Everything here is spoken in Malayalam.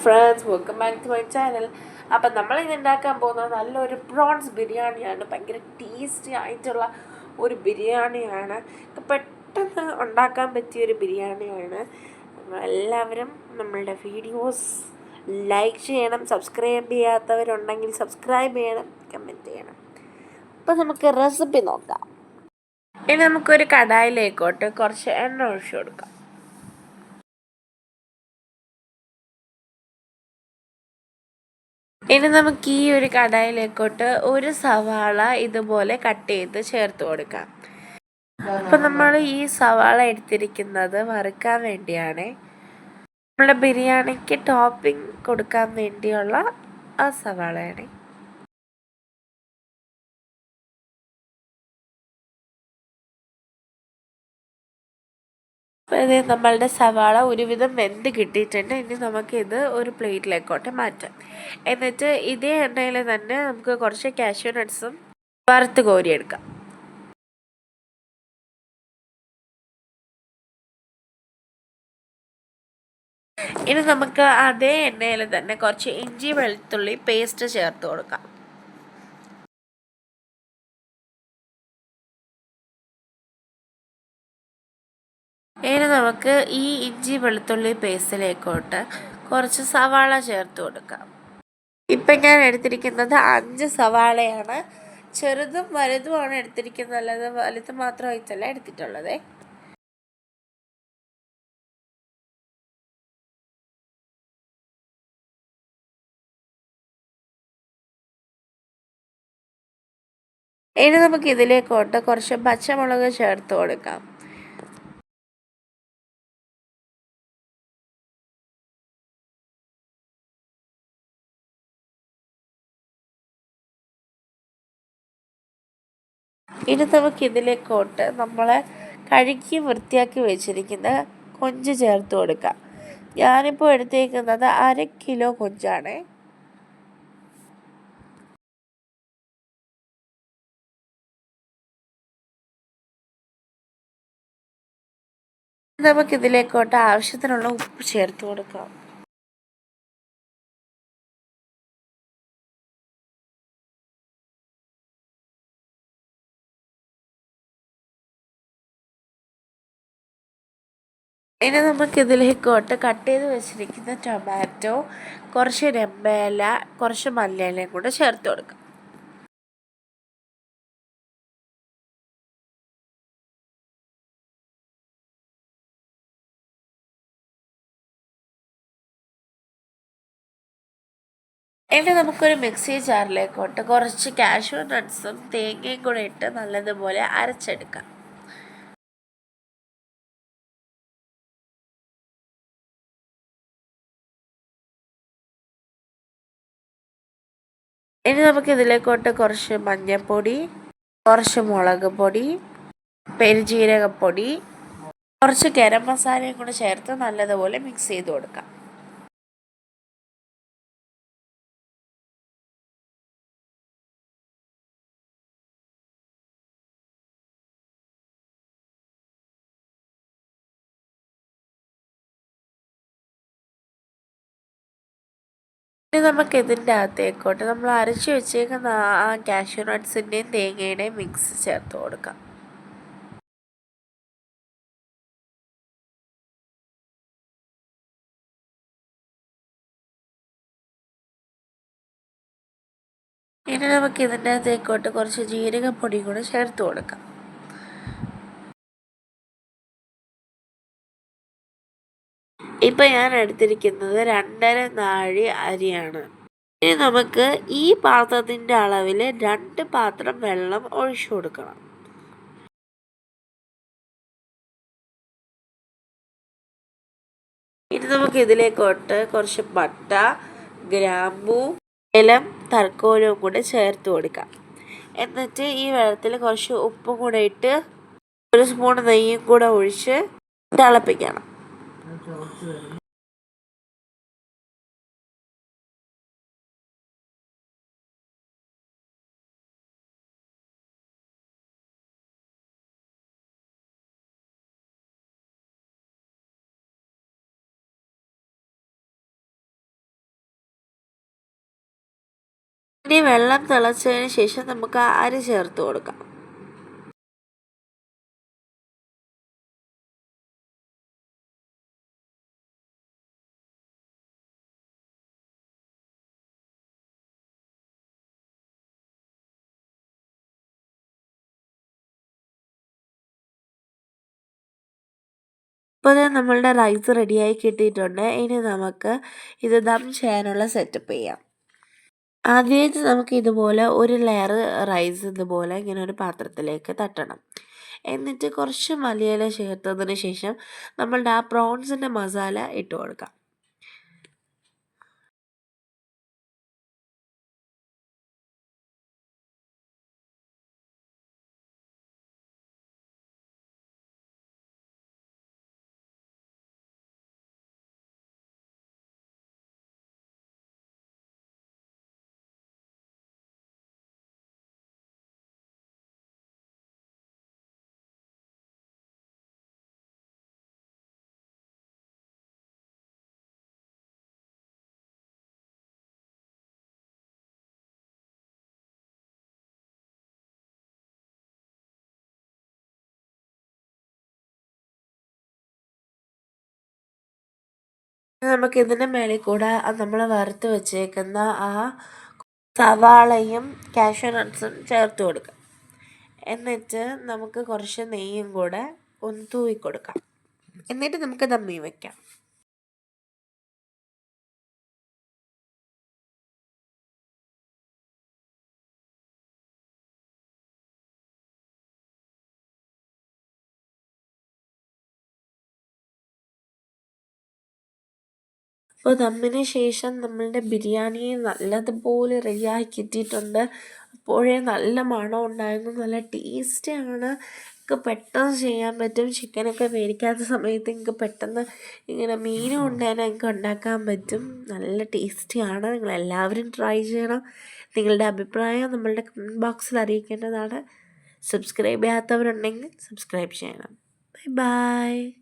Friends, welcome back to my channel. അപ്പം നമ്മളിത് ഉണ്ടാക്കാൻ പോകുന്നത് നല്ലൊരു പ്രോൺസ് ബിരിയാണിയാണ്. ഭയങ്കര ടേസ്റ്റി ആയിട്ടുള്ള ഒരു ബിരിയാണിയാണ്. പെട്ടെന്ന് ഉണ്ടാക്കാൻ പറ്റിയൊരു ബിരിയാണിയാണ്. എല്ലാവരും നമ്മളുടെ വീഡിയോസ് ലൈക്ക് ചെയ്യണം. സബ്സ്ക്രൈബ് ചെയ്യാത്തവരുണ്ടെങ്കിൽ സബ്സ്ക്രൈബ് ചെയ്യണം, കമൻറ്റ് ചെയ്യണം. അപ്പം നമുക്ക് റെസിപ്പി നോക്കാം. ഇനി നമുക്കൊരു കടായിലേക്കോട്ട് കുറച്ച് എണ്ണ ഒഴിച്ചു കൊടുക്കാം. ഇനി നമുക്ക് ഈ ഒരു കടായിലേക്കോട്ട് ഒരു സവാള ഇതുപോലെ കട്ട് ചെയ്ത് ചേർത്ത് കൊടുക്കാം. അപ്പം നമ്മൾ ഈ സവാള എടുത്തിരിക്കുന്നത് വറുക്കാൻ വേണ്ടിയാണ്. നമ്മുടെ ബിരിയാണിക്ക് ടോപ്പിംഗ് കൊടുക്കാൻ വേണ്ടിയുള്ള ആ സവാളയാണ്. ഇത് നമ്മളുടെ സവാള ഒരുവിധം വെന്ത് കിട്ടിയിട്ടുണ്ട്. ഇനി നമുക്കിത് ഒരു പ്ലേറ്റിലേക്കോട്ട് മാറ്റാം. എന്നിട്ട് ഇതേ എണ്ണയിൽ തന്നെ നമുക്ക് കുറച്ച് കാഷ്യൂ നട്ട്സും വറുത്ത് കോരിയെടുക്കാം. ഇനി നമുക്ക് അതേ എണ്ണയിൽ തന്നെ കുറച്ച് ഇഞ്ചി വെളുത്തുള്ളി പേസ്റ്റ് ചേർത്ത് കൊടുക്കാം. ഇനി നമുക്ക് ഈ ഇഞ്ചി വെളുത്തുള്ളി പേസ്റ്റിലേക്കോട്ട് കുറച്ച് സവാള ചേർത്ത് കൊടുക്കാം. ഇപ്പം ഞാൻ എടുത്തിരിക്കുന്നത് 5 സവാളയാണ്. ചെറുതും വലുതുമാണ് എടുത്തിരിക്കുന്നത്, അല്ലാതെ വലുത് മാത്രമായിട്ടല്ല എടുത്തിട്ടുള്ളത്. ഇനി നമുക്ക് ഇതിലേക്കോട്ട് കുറച്ച് പച്ചമുളക് ചേർത്ത് കൊടുക്കാം. ഇനി നമുക്ക് ഇതിലേക്കോട്ട് നമ്മൾ കഴുകി വൃത്തിയാക്കി വെച്ചിരിക്കുന്ന കൊഞ്ച് ചേർത്ത് കൊടുക്കാം. ഞാനിപ്പോൾ എടുത്തേക്കുന്നത് 1/2 കിലോ കൊഞ്ചാണ്. നമുക്കിതിലേക്കോട്ട് ആവശ്യത്തിനുള്ള ഉപ്പ് ചേർത്ത് കൊടുക്കാം. ഇനി നമുക്കിതിലേക്കോട്ട് കട്ട് ചെയ്ത് വെച്ചിരിക്കുന്ന ടൊമാറ്റോ, കുറച്ച് രമ്പയില, കുറച്ച് മല്ലിയിലയും കൂടെ ചേർത്ത് കൊടുക്കാം. ഇനി നമുക്കൊരു മിക്സി ജാറിലേക്കോട്ട് കുറച്ച് കാഷ്യൂ നട്ട്സും തേങ്ങയും കൂടെ ഇട്ട് നല്ലതുപോലെ അരച്ചെടുക്കാം. ഇനി നമുക്കിതിലേക്കോട്ട് കുറച്ച് മഞ്ഞൾപ്പൊടി, കുറച്ച് മുളക് പൊടി, പെരുംജീരകപ്പൊടി, കുറച്ച് ഗരം മസാലയും കൂടെ ചേർത്ത് നല്ലതുപോലെ മിക്സ് ചെയ്ത് കൊടുക്കാം. ഇനി നമുക്ക് ഇതിൻ്റെ അകത്തേക്കോട്ട് നമ്മൾ അരച്ച് വെച്ചേക്കുന്ന ആ കാഷ്യൂ നട്ട്സിൻ്റെയും തേങ്ങയുടെയും മിക്സ് ചേർത്ത് കൊടുക്കാം. ഇനി നമുക്ക് ഇതിൻ്റെ അകത്തേക്കോട്ട് കുറച്ച് ജീരകപ്പൊടി കൂടെ ചേർത്ത് കൊടുക്കാം. ഇപ്പം ഞാൻ എടുത്തിരിക്കുന്നത് 2.5 നാഴി അരിയാണ്. ഇനി നമുക്ക് ഈ പാത്രത്തിൻ്റെ അളവിൽ 2 പാത്രം വെള്ളം ഒഴിച്ചു കൊടുക്കണം. ഇനി നമുക്ക് ഇതിലേക്കോട്ട് കുറച്ച് പട്ട, ഗ്രാമ്പൂ, ഏലം, തക്കോലവും കൂടെ ചേർത്ത് കൊടുക്കാം. എന്നിട്ട് ഈ വെള്ളത്തിൽ കുറച്ച് ഉപ്പും കൂടെ ഇട്ട് 1 സ്പൂൺ നെയ്യും കൂടെ ഒഴിച്ച് തിളപ്പിക്കണം. ഇനി വെള്ളം തിളച്ചതിന് ശേഷം നമുക്ക് അരി ചേർത്ത് കൊടുക്കാം. ഇപ്പോൾ നമ്മളുടെ റൈസ് റെഡിയായി കിട്ടിയിട്ടുണ്ട്. ഇനി നമുക്ക് ഇത് ദം ചെയ്യാനുള്ള സെറ്റപ്പ് ചെയ്യാം. ആദ്യമായിട്ട് നമുക്ക് ഇതുപോലെ ഒരു ലെയർ റൈസ് ഇതുപോലെ ഇങ്ങനെ ഒരു പാത്രത്തിലേക്ക് തട്ടണം. എന്നിട്ട് കുറച്ച് മല്ലിയില ചേർത്തതിന് ശേഷം നമ്മളുടെ ആ പ്രോൺസിൻ്റെ മസാല ഇട്ട് കൊടുക്കാം. നമുക്ക് ഇതിൻ്റെ മേളിൽ കൂടെ നമ്മൾ വറുത്ത് വെച്ചേക്കുന്ന ആ സവാളയും കാഷ്യൂ നട്ട്സും ചേർത്ത് കൊടുക്കാം. എന്നിട്ട് നമുക്ക് കുറച്ച് നെയ്യും കൂടെ ഒന്ന് തൂവി കൊടുക്കാം. എന്നിട്ട് നമുക്ക് ദമ്മി വയ്ക്കാം. അപ്പോൾ ദമ്മിന് ശേഷം നമ്മളുടെ ബിരിയാണി നല്ലതുപോലെ റെഡിയായി കിട്ടിയിട്ടുണ്ട്. അപ്പോഴേ നല്ല മണം ഉണ്ടായിരുന്നു, നല്ല ടേസ്റ്റിയാണ്. എനിക്ക് പെട്ടെന്ന് ചെയ്യാൻ പറ്റും. ചിക്കനൊക്കെ മേടിക്കാത്ത സമയത്ത് എനിക്ക് പെട്ടെന്ന് ഇങ്ങനെ മീനും ഉണ്ടേനെ എനിക്ക് ഉണ്ടാക്കാൻ പറ്റും. നല്ല ടേസ്റ്റിയാണ്. നിങ്ങളെല്ലാവരും ട്രൈ ചെയ്യണം. നിങ്ങളുടെ അഭിപ്രായം നമ്മളുടെ കമൻറ്റ് ബോക്സിൽ അറിയിക്കേണ്ടതാണ്. സബ്സ്ക്രൈബ് ചെയ്യാത്തവരുണ്ടെങ്കിൽ സബ്സ്ക്രൈബ് ചെയ്യണം. Bye bye.